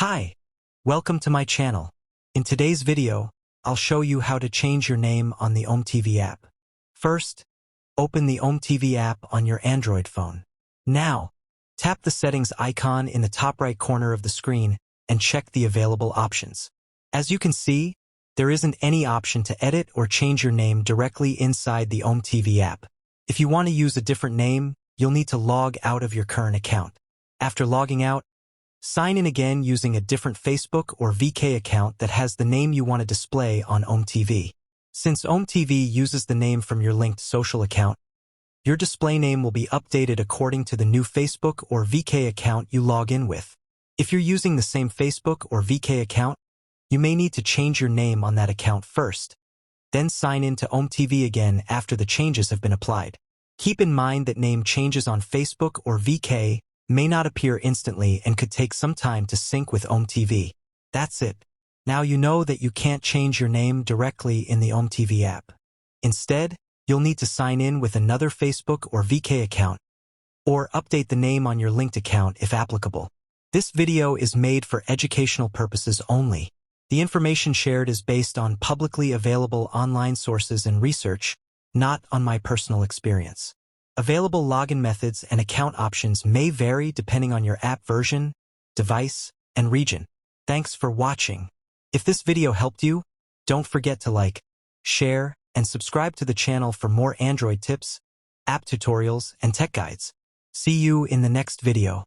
Hi, welcome to my channel. In today's video, I'll show you how to change your name on the OmeTV app. First, open the OmeTV app on your Android phone. Now, tap the settings icon in the top right corner of the screen and check the available options. As you can see, there isn't any option to edit or change your name directly inside the OmeTV app. If you want to use a different name, you'll need to log out of your current account. After logging out, sign in again using a different Facebook or VK account that has the name you want to display on OmeTV. Since OmeTV uses the name from your linked social account, your display name will be updated according to the new Facebook or VK account you log in with. If you're using the same Facebook or VK account, you may need to change your name on that account first. Then sign in to OmeTV again after the changes have been applied. Keep in mind that name changes on Facebook or VK may not appear instantly and could take some time to sync with OmeTV. That's it. Now you know that you can't change your name directly in the OmeTV app. Instead, you'll need to sign in with another Facebook or VK account, or update the name on your linked account if applicable. This video is made for educational purposes only. The information shared is based on publicly available online sources and research, not on my personal experience. Available login methods and account options may vary depending on your app version, device, and region. Thanks for watching. If this video helped you, don't forget to like, share, and subscribe to the channel for more Android tips, app tutorials, and tech guides. See you in the next video.